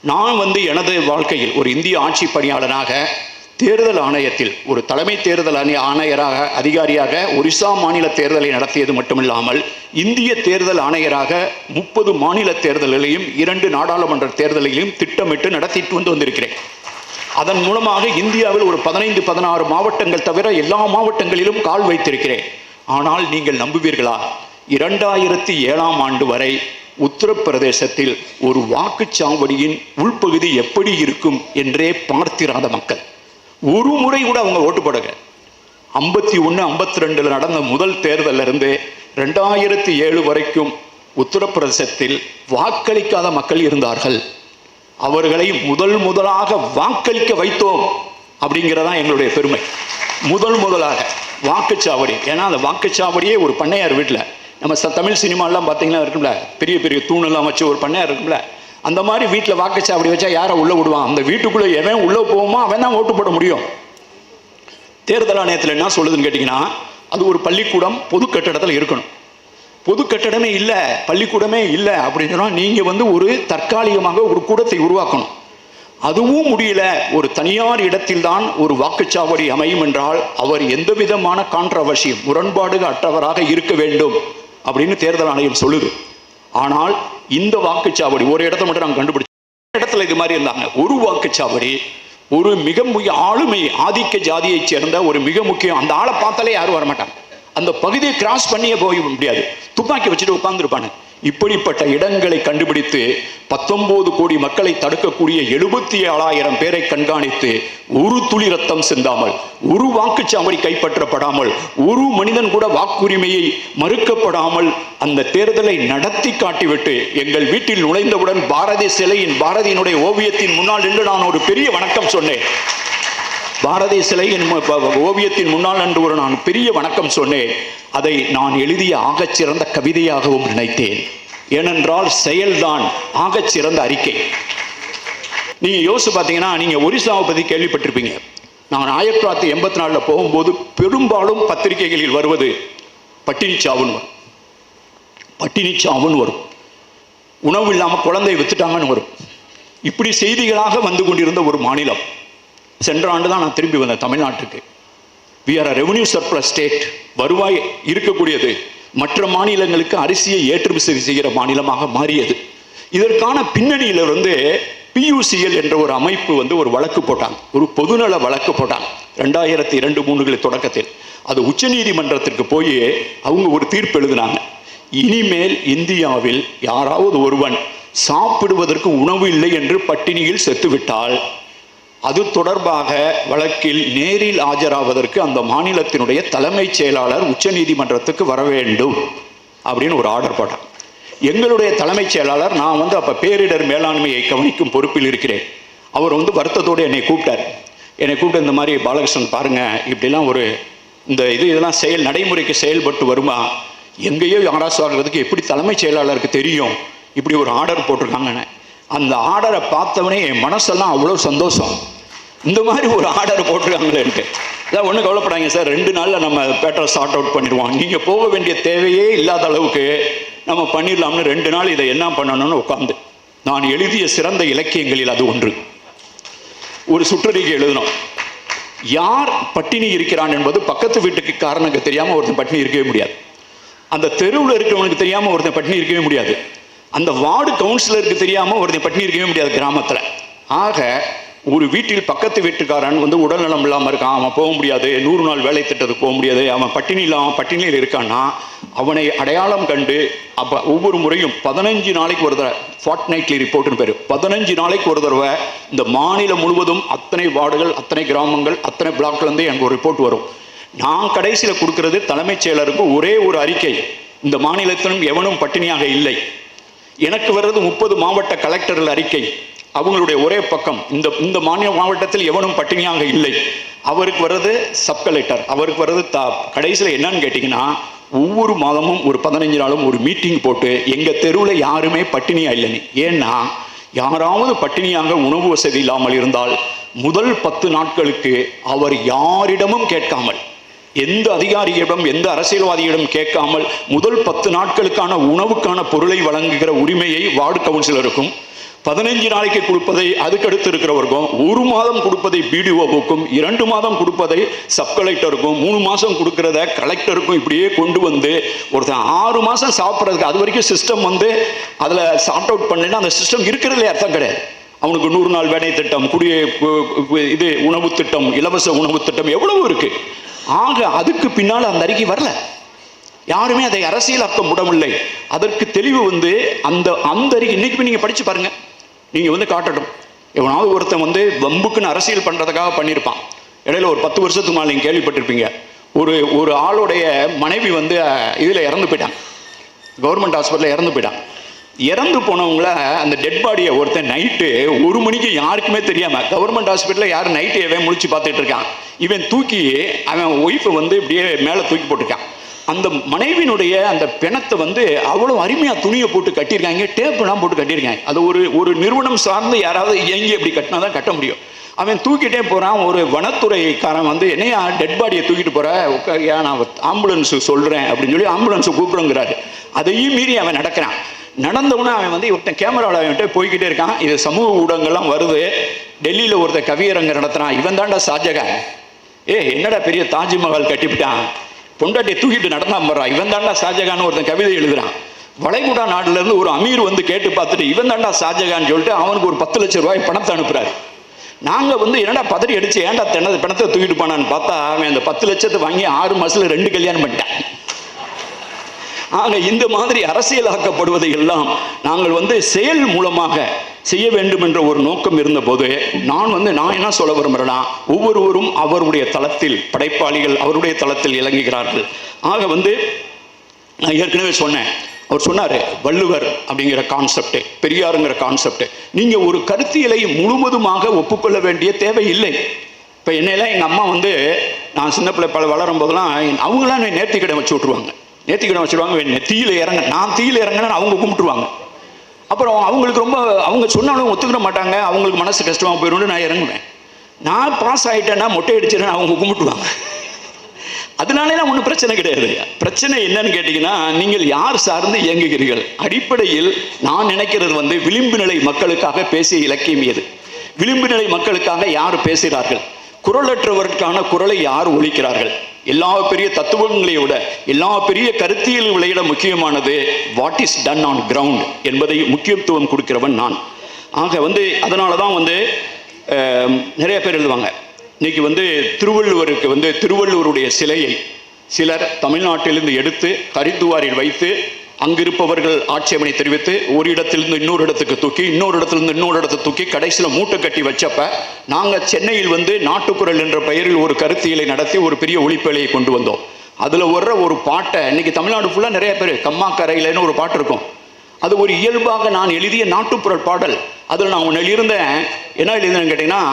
நான் எனது வாழ்க்கையில் ஒரு இந்திய ஆட்சி பணியாளராக தேர்தல் ஆணையத்தில் ஒரு தலைமை தேர்தல் ஆணையராக அதிகாரியாக ஒரிசா மாநில தேர்தலை நடத்தியது மட்டுமில்லாமல் இந்திய தேர்தல் ஆணையராக 30 மாநில தேர்தல்களையும் 2 நாடாளுமன்ற தேர்தலையும் திட்டமிட்டு நடத்திட்டு வந்திருக்கிறேன். அதன் மூலமாக இந்தியாவில் ஒரு 15-16 மாவட்டங்கள் தவிர எல்லா மாவட்டங்களிலும் கால் வைத்திருக்கிறேன். ஆனால் நீங்கள் நம்புவீர்களா, 2007ஆம் ஆண்டு வரை உத்தரப்பிரதேசத்தில் ஒரு வாக்குச்சாவடியின் உள்பகுதி எப்படி இருக்கும் என்றே பார்த்திராத மக்கள். ஒரு முறை கூட அவங்க ஓட்டு போடுங்க. 51-52 நடந்த முதல் தேர்தலில் இருந்து 2007 வரைக்கும் உத்தரப்பிரதேசத்தில் வாக்களிக்காத மக்கள் இருந்தார்கள். அவர்களை முதலாக வாக்களிக்க வைத்தோம் அப்படிங்கிறதா எங்களுடைய பெருமை. முதலாக வாக்குச்சாவடி. ஏன்னா அந்த வாக்குச்சாவடியே ஒரு பண்ணையார் வீட்டில், நம்ம தமிழ் சினிமாலாம் பார்த்தீங்கன்னா இருக்கும்ல, பெரிய பெரிய தூணெல்லாம் வச்சு ஒரு பண்ணையார் இருக்கும்ல, அந்த மாதிரி வீட்டில் வாக்குச்சாவடி வச்சா யாரை உள்ளே விடுவான்? அந்த வீட்டுக்குள்ளே எவன் உள்ளே போவோமோ அவன் தான் ஓட்டு போட முடியும். தேர்தல் ஆணையத்தில் என்ன சொல்லுதுன்னு கேட்டிங்கன்னா, அது ஒரு பள்ளிக்கூடம் பொது கட்டடத்தில் இருக்கணும். பொது கட்டடமே இல்லை, பள்ளிக்கூடமே இல்லை அப்படின்னு சொன்னால் நீங்கள் ஒரு தற்காலிகமாக ஒரு கூடத்தை உருவாக்கணும். அதுவும் முடியல, ஒரு தனியார் இடத்தில் தான் ஒரு வாக்குச்சாவடி அமையும் என்றால் அவர் எந்த விதமான கான்ட்ரவர்சி முரண்பாடு அற்றவராக இருக்க வேண்டும் அப்படின்னு தேர்தல் ஆணையம் சொல்லுது. ஆனால் இந்த வாக்குச்சாவடி ஒரு இடத்த மட்டும் நாங்கள் கண்டுபிடிச்சோம். இடத்துல இது மாதிரி இருந்தாங்க. ஒரு வாக்குச்சாவடி ஒரு மிக ஆளுமை ஆதிக்க ஜாதியை சேர்ந்த ஒரு மிக முக்கியம், அந்த ஆளை பார்த்தாலே யாரும் வரமாட்டாங்க. அந்த பகுதியை கிராஸ் பண்ணியே போக முடியாது, துப்பாக்கி வச்சுட்டு உட்கார்ந்துருப்பாங்க. இப்படிப்பட்ட இடங்களை கண்டுபிடித்து 19 கோடி மக்களை தடுக்கக்கூடிய 77,000 பேரை கண்காணித்து ஒரு துளி ரத்தம் சிந்தாமல், ஒரு வாக்குச்சாவடி கைப்பற்றப்படாமல், ஒரு மனிதன் கூட வாக்குரிமையை மறுக்கப்படாமல் அந்த தேர்தலை நடத்தி காட்டிவிட்டு எங்கள் வீட்டில் நுழைந்தவுடன் பாரதியினுடைய ஓவியத்தின் முன்னால் நின்று நான் ஒரு பெரிய வணக்கம் சொன்னேன். பாரதி சிலையின் ஓவியத்தின் முன்னால் என்று நான் பெரிய வணக்கம் சொன்னேன். அதை நான் எழுதிய ஆகச்சிறந்த கவிதையாகவும் நினைத்தேன். ஏனென்றால் செயல்தான் ஆகச்சிறந்த அறிக்கை. நீங்க யோசிச்சு பார்த்தீங்கன்னா, நீங்க ஒரிசாவை பற்றி கேள்விப்பட்டிருப்பீங்க. நான் 1984 போகும்போது பெரும்பாலும் பத்திரிகைகளில் வருவது பட்டினிச்சாவுன்னு வரும், பட்டினிச்சாவுன்னு வரும், உணவு இல்லாமல் குழந்தை வித்துட்டாங்கன்னு வரும். இப்படி செய்திகளாக வந்து கொண்டிருந்த ஒரு மாநிலம். சென்ற ஆண்டு தான் நான் திரும்பி வந்தேன் தமிழ்நாட்டுக்கு. we are a revenue surplus state, வருவாய் இருக்கக்கூடியது, மற்ற மாநிலங்களுக்கு அரிசியை ஏற்றுமதி செய்கிற மாநிலமாக மாறியது. இதற்கான பின்னணியிலிருந்து PUCL என்ற ஒரு அமைப்பு ஒரு வழக்கு போட்டாங்க, ஒரு பொதுநல வழக்கு போட்டாங்க 2002-03 தொடக்கத்தில். அது உச்ச நீதிமன்றத்திற்கு போய் அவங்க ஒரு தீர்ப்பு எழுதினாங்க. இனிமேல் இந்தியாவில் யாராவது ஒருவன் சாப்பிடுவதற்கு உணவு இல்லை என்று பட்டினியில் செத்துவிட்டால் அது தொடர்பாக வழக்கில் நேரில் ஆஜராவதற்கு அந்த மாநிலத்தினுடைய தலைமைச் செயலாளர் உச்ச நீதிமன்றத்துக்கு வர வேண்டும் அப்படின்னு ஒரு ஆர்டர் போட்டான். எங்களுடைய தலைமைச் செயலாளர், நான் அப்போ பேரிடர் மேலாண்மையை கவனிக்கும் பொறுப்பில் இருக்கிறேன், அவர் வருத்தத்தோடு என்னை கூப்பிட்டார். இந்த மாதிரி பாலகிருஷ்ணன் பாருங்க, இப்படிலாம் இதெல்லாம் நடைமுறைக்கு செயல்பட்டு வருமா, எங்கேயோ ஆராய்ச்சி ஆகிறதுக்கு எப்படி தலைமைச் செயலாளருக்கு தெரியும் இப்படி ஒரு ஆர்டர் போட்டிருக்காங்கன்னு. அந்த ஆர்டரை பார்த்தவனே என் மனசெல்லாம் அவ்வளோ சந்தோஷம். இந்த மாதிரி ஒரு ஆர்டர் போட்டிருக்காங்களேன்ட்டு. அதான் ஒன்றும் கவலைப்படாங்க சார், 2 நாளில் நம்ம பேட்டரை சார்ட் அவுட் பண்ணிடுவோம், நீங்கள் போக வேண்டிய தேவையே இல்லாத அளவுக்கு நம்ம பண்ணிடலாம்னு 2 நாள் இதை என்ன பண்ணணும்னு உட்காந்து நான் எழுதிய சிறந்த இலக்கியங்களில் அது ஒன்று. ஒரு சுற்றறிக்கை எழுதணும். யார் பட்டினி இருக்கிறான் என்பது பக்கத்து வீட்டுக்கு காரணக்கு தெரியாமல் ஒருத்தன் பட்டினி இருக்கவே முடியாது. அந்த தெருவில் இருக்கிறவனுக்கு தெரியாமல் ஒருத்தன் பட்டினி இருக்கவே முடியாது. அந்த வார்டு கவுன்சிலருக்கு தெரியாமல் ஒருத்தன் பட்டினி இருக்கவே முடியாது கிராமத்தில். ஆக ஒரு வீட்டில் பக்கத்து வீட்டுக்காரன் உடல்நலம் இல்லாமல் இருக்கான், அவன் போக முடியாது, 100 நாள் வேலை திட்டத்துக்கு போக முடியாது, அவன் பட்டினியில் இருக்கான்னா அவனை அடையாளம் கண்டு அப்போ ஒவ்வொரு முறையும் 15 நாளைக்கு ஒரு தடவை, ஃபார்ட்நைட்லி ரிப்போர்ட்னு பேர், 15 நாளைக்கு ஒரு தடவை இந்த மாநிலம் முழுவதும் அத்தனை வார்டுகள், அத்தனை கிராமங்கள், அத்தனை பிளாக்லேருந்து எனக்கு ஒரு ரிப்போர்ட் வரும். நான் கடைசியில் கொடுக்கறது தலைமைச் செயலருக்கு ஒரே ஒரு அறிக்கை, இந்த மாநிலத்திலும் எவனும் பட்டினியாக இல்லை. எனக்கு வர்றது 30 மாவட்ட கலெக்டர்கள் அறிக்கை, அவங்களுடைய ஒரே பக்கம், இந்த மாவட்டத்தில் எவனும் பட்டினியாக இல்லை. அவருக்கு வர்றது சப் கலெக்டர், அவருக்கு வர்றது கடைசியில் என்னன்னு கேட்டிங்கன்னா, ஒவ்வொரு மாதமும் ஒரு 15 நாளும் ஒரு மீட்டிங் போட்டு எங்கள் தெருவில் யாருமே பட்டினியாக இல்லைன்னு. ஏன்னா யாராவது பட்டினியாக உணவு வசதி இல்லாமல் இருந்தால் முதல் 10 நாட்களுக்கு அவர் யாரிடமும் கேட்காமல், எந்த அதிகாரியிடம் எந்த அரசியல்வாதியிடம் கேட்காமல் முதல் 10 நாட்களுக்கான உணவுக்கான பொருளை வழங்குகிற உரிமையை வார்டு கவுன்சிலருக்கும், 15 நாளைக்கு கொடுப்பதை அதுக்கடுத்து இருக்கிறவருக்கும், 1 மாதம் கொடுப்பதை பிடிஓவுக்கும், 2 மாதம் கொடுப்பதை சப் கலெக்டருக்கும், 3 மாதம் கொடுக்கறத கலெக்டருக்கும் இப்படியே கொண்டு வந்து ஒருத்தன் 6 மாதம் சாப்பிட்றதுக்கு அது வரைக்கும் சிஸ்டம் வந்து அதில் சார்ட் அவுட் பண்ணலைன்னா அந்த சிஸ்டம் இருக்கிறதுலே அர்த்தம் கிடையாது. அவனுக்கு 100 நாள் வேலை திட்டம், இது உணவு திட்டம், இலவச உணவு திட்டம் எவ்வளவு இருக்கு. ஆக அதுக்கு பின்னால் அந்த அறிக்கை வரல. யாருமே அதை அரசியலாக்க முடியவில்லை. அதற்கு தெளிவு வந்து அந்த அறிக்கை இன்னைக்கு நீங்க படிச்சு பாருங்க. நீங்க வந்து காட்டட்டும். எவனாவது ஒருத்தன் வந்து வம்புக்குன்னு அரசியல் பண்றதுக்காக பண்ணியிருப்பான். இடையில ஒரு 10 வருஷத்துக்கு மேலே நீங்க கேள்விப்பட்டிருப்பீங்க. ஒரு ஆளுடைய மனைவி வந்து இதுல இறந்து போயிட்டான். கவர்மெண்ட் ஹாஸ்பிட்டலில் இறந்து போயிட்டான். இறந்து போனவங்கள அந்த டெட் பாடியை ஒருத்தன் நைட்டு 1 மணிக்கு யாருக்குமே தெரியாம கவர்மெண்ட் ஹாஸ்பிட்டலில் யாரும் நைட்டு எவன் முழிச்சு பார்த்துட்டு இருக்கான். இவன் தூக்கி அவன் ஒய்ஃபை வந்து இப்படியே மேலே தூக்கி போட்டிருக்கான். அந்த மனைவியினுடைய அந்த பிணத்தை வந்து அவ்வளோ அருமையாக துணியை போட்டு கட்டியிருக்காங்க, டேப்புலாம் போட்டு கட்டியிருக்காங்க. அது ஒரு நிறுவனம் சார்ந்து யாராவது இயங்கி அப்படி கட்டினா தான் கட்ட முடியும். அவன் தூக்கிட்டே போகிறான். ஒரு வனத்துறைக்காரன் வந்து என்னையா டெட் பாடியை தூக்கிட்டு போகிற, நான் ஆம்புலன்ஸு சொல்கிறேன் அப்படின்னு சொல்லி ஆம்புலன்ஸை கூப்பிடுங்கிறாரு. அதையும் மீறி அவன் நடக்கிறான். நடந்தவுடனே அவன் வந்து ஒருத்தன் கேமராவில் அவன்கிட்ட போய்கிட்டே இருக்கான். இது சமூக ஊடகங்கள்லாம் வருது. டெல்லியில் ஒருத்தன் கவியரங்க நடத்துகிறான். இவன் தாண்டா ஷாஜகான். என்னடா பெரிய தாஜ்மஹால் கட்டிவிட்டான், பொண்டாட்டியை தூக்கிட்டு நடந்தான் போறான், இவன் தாண்டா ஷாஜகான் ஒருத்தன் கவிதை எழுதுறான். வளைகுடா நாடுல இருந்து ஒரு அமீர் வந்து கேட்டு பார்த்துட்டு இவன் தாண்டா ஷாஜகான் சொல்லிட்டு அவனுக்கு ஒரு 10 லட்சம் ரூபாய் பணத்தை அனுப்புறாரு. நாங்க வந்து என்னடா பதறி அடிச்சு ஏன்டா பணத்தை தூக்கிட்டு போனான்னு பார்த்தா அவன் அந்த 10 லட்சத்தை வாங்கி 6 மாசத்துல 2 கல்யாணம் பண்ணிட்டான். ஆக இந்த மாதிரி அரசியலாக்கப்படுவதை எல்லாம் நாங்கள் வந்து செயல் மூலமாக செய்ய வேண்டும் என்ற ஒரு நோக்கம் இருந்த போது நான் என்ன சொல்ல விரும்புகிறேன்னா, ஒவ்வொருவரும் அவருடைய தளத்தில் படைப்பாளிகள் அவருடைய தளத்தில் இறங்குகிறார்கள். ஆக வந்து நான் ஏற்கனவே சொன்னேன், அவர் சொன்னார் வள்ளுவர் அப்படிங்கிற கான்செப்ட், பெரியாருங்கிற கான்செப்ட். நீங்கள் ஒரு கருத்தியலை முழுவதுமாக ஒப்புக்கொள்ள வேண்டிய தேவை இல்லை. இப்போ என்னையெல்லாம் எங்கள் அம்மா வந்து நான் சின்ன பிள்ளை வளரும் போதெல்லாம் அவங்களாம் நேர்த்திக்கடன் வச்சு விட்ருவாங்க. நேர்த்திக்கடன் வச்சுருவாங்க. நான் தீயில இறங்கினா அவங்க கும்பிட்டுருவாங்க. அப்புறம் அவங்களுக்கு ரொம்ப அவங்க சொன்னாலும் ஒத்துக்கிற மாட்டாங்க, அவங்களுக்கு மனசு கஷ்டமாக போயிடும்னு நான் இறங்குவேன். நான் பாஸ் ஆகிட்டேன்னா மொட்டை அடிச்சிடறேன்னு அவங்க கும்பிட்டுவாங்க. அதனால ஒன்றும் பிரச்சனை கிடையாது. பிரச்சனை என்னன்னு கேட்டீங்கன்னா, நீங்கள் யார் சார்ந்து இயங்குகிறீர்கள். அடிப்படையில் நான் நினைக்கிறது வந்து விளிம்பு நிலை மக்களுக்காக பேசிய இலக்கியம் எது, விளிம்பு நிலை மக்களுக்காக யார் பேசுகிறார்கள், குரலற்றவர்களுக்கான குரலை யார் ஒலிக்கிறார்கள். எல்லா பெரிய தத்துவங்களை விட எல்லா பெரிய கருத்தியல் விளையிட முக்கியமானது what is done on ground என்பதை முக்கியத்துவம் கொடுக்கிறவன் நான். ஆக வந்து அதனால தான் வந்து நிறைய பேர் எழுதுவாங்க. இன்னைக்கு வந்து திருவள்ளுவருக்கு வந்து திருவள்ளுவருடைய சிலையை சிலர் தமிழ்நாட்டிலிருந்து எடுத்து ஹரித்துவாரில் வைத்து அங்கிருப்பவர்கள் ஆட்சேபனை தெரிவித்து ஒரு இடத்திலிருந்து இன்னொரு இடத்துக்கு தூக்கி இன்னொரு இடத்திலிருந்து இன்னொரு இடத்தை தூக்கி கடைசியில் மூட்டை கட்டி வச்சப்ப நாங்கள் சென்னையில் வந்து நாட்டுக்குறள் என்ற பெயரில் ஒரு கருத்தியலை நடத்தி ஒரு பெரிய ஒளிப்பேழையை கொண்டு வந்தோம். அதில் வர்ற ஒரு பாட்டை இன்னைக்கு தமிழ்நாடு ஃபுல்லாக நிறைய பேர் கம்மா கரையிலன்னு ஒரு பாட்டு இருக்கும். அது ஒரு இயல்பாக நான் எழுதிய நாட்டுப்புறல் பாடல். அதில் நான் ஒன்று எழுதியிருந்தேன். என்ன எழுதினேன்னு கேட்டிங்கன்னா,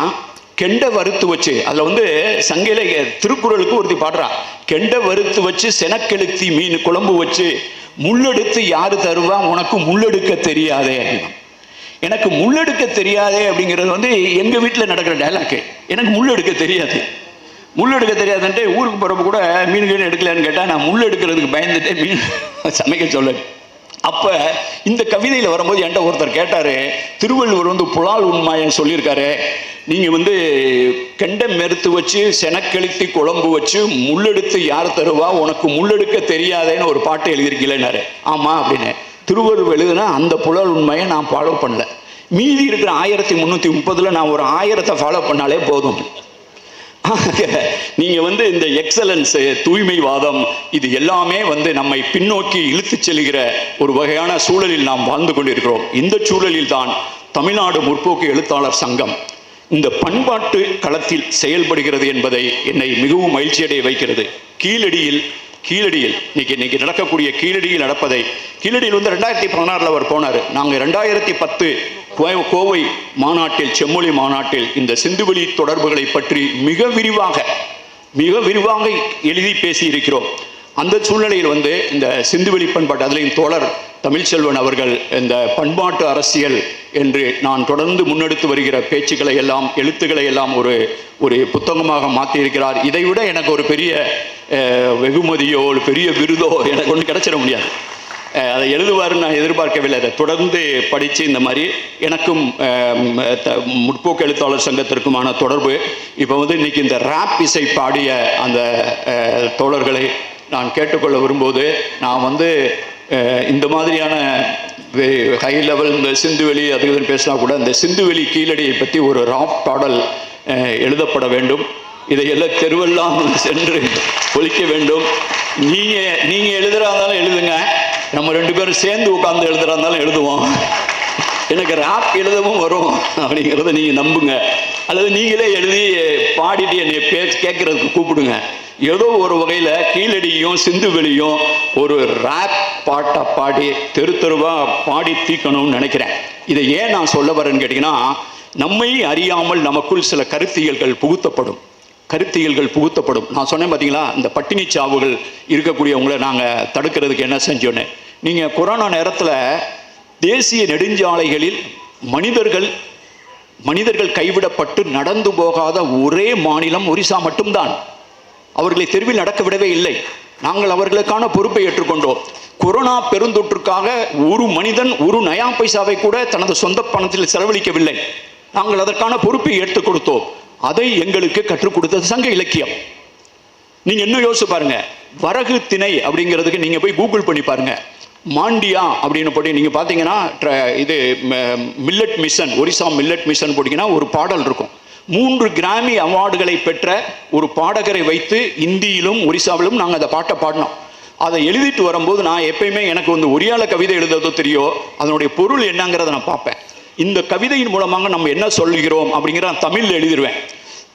கெண்டை வறுத்து வச்சு, அதில் வந்து சங்கையில திருக்குறளுக்கு ஒருத்தி பாடுறா, கெண்டை வறுத்து வச்சு செனக்கெழுத்தி மீன் குழம்பு வச்சு முள்ளெடுத்து யாரு தருவா உனக்கு முள்ளெடுக்க தெரியாதே அப்படின்னா. எனக்கு முள்ளெடுக்க தெரியாதே அப்படிங்கிறது வந்து எங்கள் வீட்டில் நடக்கிற டைலாக்கு. எனக்கு முள்ளெடுக்க தெரியாது. முள்ளெடுக்க தெரியாதுன்ட்டு ஊருக்கு போகிறப்ப கூட மீன்கள் எடுக்கலான்னு கேட்டால் நான் முள்ளெடுக்கிறதுக்கு பயந்துட்டே மீன் சமைக்க சொல்ல. அப்போ இந்த கவிதையில் வரும்போது என்கிட்ட ஒருத்தர் கேட்டார், திருவள்ளுவர் வந்து புலால் உண்மையை சொல்லியிருக்காரு, நீங்கள் வந்து கெண்டை மெருத்து வச்சு செனக்கெழுத்தி குழம்பு வச்சு முள்ளெடுத்து யார் தருவா உனக்கு முள்ளெடுக்க தெரியாதேன்னு ஒரு பாட்டு எழுதியிருக்கீங்களேன்னாரு. ஆமாம் அப்படின்னு. திருவள்ளுவர் எழுதுனா அந்த புலால் உண்மையை நான் ஃபாலோ பண்ணல. மீதி இருக்கிற 1330 நான் ஒரு 1000 ஃபாலோ பண்ணாலே போதும். நீங்க வந்து இந்த எக்ஸலன்ஸ், தூய்மைவாதம், இது எல்லாமே வந்து நம்மை பின்னோக்கி இழுத்து செல்கிற ஒரு வகையான சூழலில் நாம் வாழ்ந்து கொண்டிருக்கிறோம். இந்த சூழலில் தான் தமிழ்நாடு முற்போக்கு எழுத்தாளர் சங்கம் இந்த பண்பாட்டு களத்தில் செயல்படுகிறது என்பதை என்னை மிகவும் மகிழ்ச்சியடைய வைக்கிறது. கீழடியில் இன்னைக்கு நடக்கக்கூடிய கீழடியில் நடப்பதை, கீழடியில் வந்து 2016 அவர் போனார். நாங்கள் 2010 கோவை மாநாட்டில், செம்மொழி மாநாட்டில் இந்த சிந்துவெளி தொடர்புகளை பற்றி மிக விரிவாக எழுதி பேசியிருக்கிறோம். அந்த சூழ்நிலையில் வந்து இந்த சிந்துவெளி பண்பாட்டு, அதிலையும் தோழர் தமிழ்ச்செல்வன் அவர்கள் இந்த பண்பாட்டு அரசியல் என்று நான் தொடர்ந்து முன்னெடுத்து வருகிற பேச்சுக்களை எல்லாம், எழுத்துக்களை எல்லாம் ஒரு புத்தகமாக மாற்றியிருக்கிறார். இதை விட எனக்கு ஒரு பெரிய வெகுமதியோ ஒரு பெரிய விருதோ எனக்கு ஒன்று கிடைச்சிட முடியாது. அதை எழுதுவாருன்னு நான் எதிர்பார்க்கவில்லை. அதை தொடர்ந்து படித்து இந்த மாதிரி எனக்கும் முற்போக்கு எழுத்தாளர் சங்கத்திற்குமான தொடர்பு. இப்போ வந்து இன்றைக்கி இந்த ரேப் இசை பாடிய அந்த தோழர்களை நான் கேட்டுக்கொள்ள விரும்பும்போது, நான் வந்து இந்த மாதிரியான ஹை லெவல் இந்த சிந்துவெளி அது இதுன்னு பேசினா கூட இந்த சிந்துவெளி கீழடியை பற்றி ஒரு ராப் பாடல் எழுதப்பட வேண்டும். இதையெல்லாம் தெருவெல்லாம் சென்று ஒழிக்க வேண்டும். நீங்கள் எழுதுறாந்தாலும் எழுதுங்க, நம்ம 2 பேரும் சேர்ந்து உட்கார்ந்து எழுதுறாந்தாலும் எழுதுவோம். எனக்கு ராப் எழுதவும் வரும் அப்படிங்கிறத நீங்கள் நம்புங்க. அல்லது நீங்களே எழுதி பாடிட்டு என்னை கேட்கறதுக்கு கூப்பிடுங்க. ஏதோ ஒரு வகையில் கீழடியும் சிந்துவெளியும் ஒரு ரேப் பாட்டை பாடி தெருவாக பாடி தீக்கணும்னு நினைக்கிறேன். இதை ஏன் நான் சொல்ல வரேன்னு கேட்டிங்கன்னா, நம்மை அறியாமல் நமக்குள் சில கருத்தியல்கள் புகுத்தப்படும். நான் சொன்னேன் பார்த்தீங்களா, இந்த பட்டினி சாவுகள் இருக்கக்கூடியவங்களை நாங்கள் தடுக்கிறதுக்கு என்ன செஞ்சோன்னு. நீங்கள் கொரோனா நேரத்தில் தேசிய நெடுஞ்சாலைகளில் மனிதர்கள் கைவிடப்பட்டு நடந்து போகாத ஒரே மாநிலம் ஒரிசா மட்டும்தான். அவர்களை தெருவில் நடக்க விடவே இல்லை. நாங்கள் அவர்களுக்கான பொறுப்பை ஏற்றுக்கொண்டோம். கொரோனா பெருந்தொற்றுக்காக ஒரு மனிதன் ஒரு நயா பைசாவை கூட தனது சொந்த பணத்தில் செலவழிக்கவில்லை. நாங்கள் அதற்கான பொறுப்பை ஏற்றுக் கொடுத்தோம். அதை எங்களுக்கு கற்றுக் கொடுத்தது சங்க இலக்கியம். நீங்க என்ன யோசிச்சு பாருங்க, வரகு திணை அப்படிங்கிறதுக்கு நீங்க போய் கூகுள் பண்ணி பாருங்க. மாண்டியா அப்படின்னு போட்டு நீங்க பாத்தீங்கன்னா இது millet mission, Orissa millet mission போட்டீங்கன்னா ஒரு பாடல் இருக்கும். 3 கிராமி அவார்டுகளை பெற்ற ஒரு பாடகரை வைத்து இந்தியிலும் ஒரிசாவிலும் நாங்கள் அந்த பாட்டை பாடினோம். அதை எழுதிட்டு வரும்போது நான் எப்பயுமே எனக்கு வந்து ஒரியால கவிதை எழுதுறதோ தெரியோ அதனுடைய பொருள் என்னங்கிறத நான் பார்ப்பேன். இந்த கவிதையின் மூலமாக நம்ம என்ன சொல்கிறோம் அப்படிங்கிற நான் தமிழில் எழுதிடுவேன்.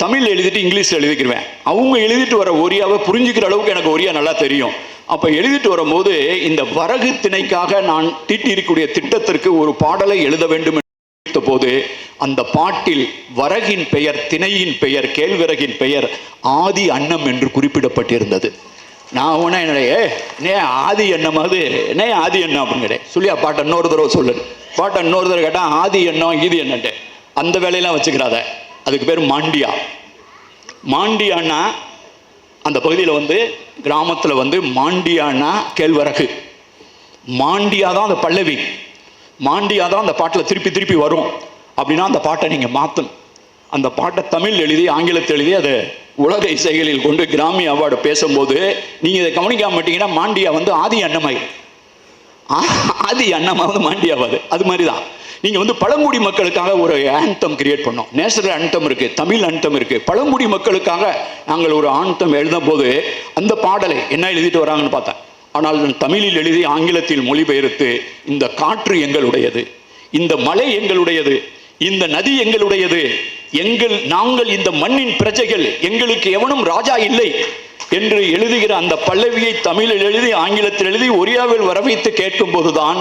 தமிழில் எழுதிட்டு இங்கிலீஷில் எழுதிக்கிடுவேன். அவங்க எழுதிட்டு வர ஒரியாவை புரிஞ்சுக்கிற அளவுக்கு எனக்கு ஒரியா நல்லா தெரியும். அப்போ எழுதிட்டு வரும்போது இந்த வரகு திணைக்காக நான் தீட்டியிருக்கக்கூடிய திட்டத்திற்கு ஒரு பாடலை எழுத வேண்டும் போது அந்த பாட்டில் வரகின் பெயர், திணையின் பெயர், கேழ்விறகின் பெயர் ஆதி அன்னம் என்று குறிப்பிடப்பட்டிருந்தது. நான் உடனே என்னைய ஆதி எண்ணமாவது என்ன ஆதி எண்ணம் அப்படின்னு சொல்லியா பாட்டை இன்னொரு தடவை சொல்லு. பாட்டை இன்னொரு தடவை கேட்டால் ஆதி எண்ணம் ஈதி எண்ணன்ட்டு அந்த வேலையெல்லாம் வச்சுக்கிறாத. அதுக்கு பேர் மாண்டியா. மாண்டியான்னா அந்த பகுதியில் வந்து கிராமத்தில் வந்து மாண்டியான்னா கேழ்வரகு, மாண்டியா தான் அந்த பல்லவி, மாண்டியா தான் அந்த பாட்டில் திருப்பி வரும். அப்படின்னா அந்த பாட்டை நீங்கள் மாற்றணும். அந்த பாட்டை தமிழ் எழுதி ஆங்கிலத்தில் எழுதி அதை உலக இசைகளில் கொண்டு கிராமி அவார்டு பேசும்போது நீங்கள் இதை கவனிக்காம மாட்டீங்கன்னா மாண்டியா வந்து ஆதி அன்னமாய், ஆதி அன்னமாவது மாண்டியாவது. அது மாதிரி தான் நீங்கள் வந்து பழங்குடி மக்களுக்காக ஒரு ஆந்தம் கிரியேட் பண்ணோம். நேஷனல் ஆந்தம் இருக்குது, தமிழ் ஆந்தம் இருக்குது. பழங்குடி மக்களுக்காக நாங்கள் ஒரு ஆந்தம் எழுதும் போது அந்த பாடலை என்ன எழுதிட்டு வராங்கன்னு பார்த்தேன். ஆனால் தமிழில் எழுதி ஆங்கிலத்தில் மொழிபெயர்த்து இந்த காற்று எங்களுடையது, இந்த மலை எங்களுடையது, இந்த நதி எங்களுடையது, நாங்கள் இந்த மண்ணின் பிரஜைகள், எங்களுக்கு எவனும் ராஜா இல்லை என்று எழுதுகிற அந்த பல்லவியை தமிழில் எழுதி ஆங்கிலத்தில் எழுதி ஒரியாவில் வரவைத்து கேட்கும் போதுதான்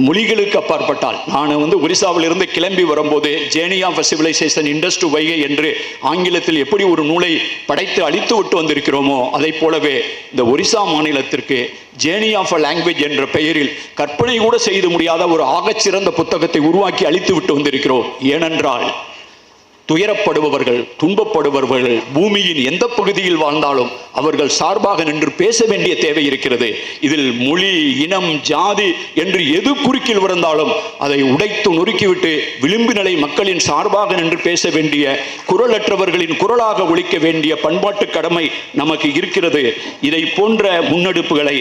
மொழிகளுக்கு அப்பாற்பட்டால். நான் வந்து ஒரிசாவில் இருந்து கிளம்பி வரும்போது journey of civilisation Indus to Vaigai என்று ஆங்கிலத்தில் எப்படி ஒரு நூலை படைத்து அழித்து விட்டு வந்திருக்கிறோமோ அதை போலவே இந்த ஒரிசா மாநிலத்திற்கு ஜேர்னி ஆஃப் அ லாங்குவேஜ் என்ற பெயரில் கற்பனை கூட செய்து முடியாத ஒரு ஆகச்சிறந்த புத்தகத்தை உருவாக்கி அழித்து விட்டு வந்திருக்கிறோம். ஏனென்றால் துயரப்படுபவர்கள், துன்பப்படுபவர்கள் பூமியின் எந்த பகுதியில் வாழ்ந்தாலும் அவர்கள் சார்பாக நின்று பேச வேண்டிய தேவை இருக்கிறது. இதில் மொழி, இனம், ஜாதி என்று எது குறுக்கில் வந்தாலும் அதை உடைத்து நொறுக்கிவிட்டு விளிம்பு நிலை மக்களின் சார்பாக நின்று பேச வேண்டிய, குரலற்றவர்களின் குரலாக ஒலிக்க வேண்டிய பண்பாட்டு கடமை நமக்கு இருக்கிறது. இதை போன்ற முன்னெடுப்புகளை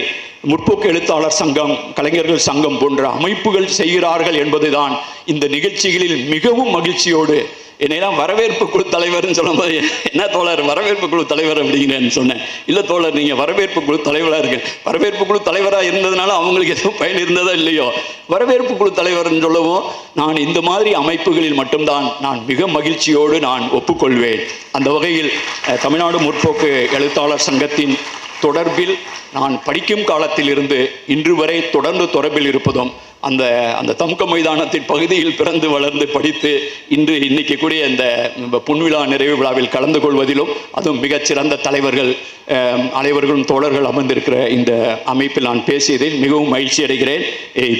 முற்போக்கு எழுத்தாளர் சங்கம், கலைஞர்கள் சங்கம் போன்ற அமைப்புகள் செய்கிறார்கள் என்பதுதான் இந்த நிகழ்ச்சிகளில் மிகவும் மகிழ்ச்சியோடு. என்னெல்லாம் வரவேற்பு குழு தலைவர்னு சொல்லும்போது என்ன தோழர் வரவேற்பு குழு தலைவர் அப்படிங்கிறேன்னு சொன்னேன். இல்லை தோழர், நீங்கள் வரவேற்பு குழு தலைவராக இருக்கு. வரவேற்பு குழு தலைவராக இருந்ததுனால அவங்களுக்கு எதுவும் பயன் இருந்ததோ இல்லையோ, வரவேற்பு குழு தலைவர்னு சொல்லவும் நான் இந்த மாதிரி அமைப்புகளில் மட்டும்தான் நான் மிக மகிழ்ச்சியோடு நான் ஒப்புக்கொள்வேன். அந்த வகையில் தமிழ்நாடு முற்போக்கு எழுத்தாளர் சங்கத்தின் தொடர்பில் நான் படிக்கும் காலத்தில் இருந்து இன்று வரை தொடர்ந்து தொடர்பில் இருப்பதும், அந்த தமுக்க மைதானத்தின் பகுதியில் பிறந்து வளர்ந்து படித்து இன்னைக்கு கூடிய இந்த பொன்விழா நிறைவு விழாவில் கலந்து கொள்வதிலும், அதுவும் மிகச்சிறந்த தலைவர்கள் அனைவர்களும் தோழர்கள் அமர்ந்திருக்கிற இந்த அமைப்பில் நான் பேசியதில் மிகவும் மகிழ்ச்சி அடைகிறேன்.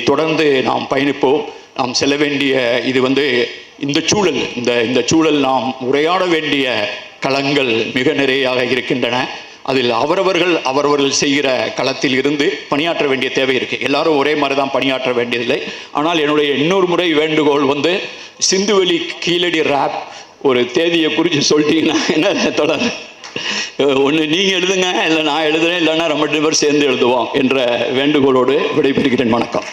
தொடர்ந்து நாம் பயணிப்போம். நாம் செல்ல வேண்டிய இது இந்த சூழல் நாம் உரையாட வேண்டிய களங்கள் மிக நிறையாக இருக்கின்றன. அதில் அவரவர்கள் செய்கிற களத்தில் இருந்து பணியாற்ற வேண்டிய தேவை இருக்குது. எல்லாரும் ஒரே மாதிரி தான் பணியாற்ற வேண்டியதில்லை. ஆனால் என்னுடைய இன்னொரு முறை வேண்டுகோள் வந்து சிந்துவெளி கீழடி ரேப் ஒரு தேதியை குறித்து சொல்லிட்டீங்கன்னா என்ன தொடர் ஒன்று நீங்கள் எழுதுங்க, இல்லை நான் எழுதுறேன், இல்லைன்னா நம்ம 2 பேர் சேர்ந்து எழுதுவோம் என்ற வேண்டுகோளோடு விடைபெறுகிறேன். வணக்கம்.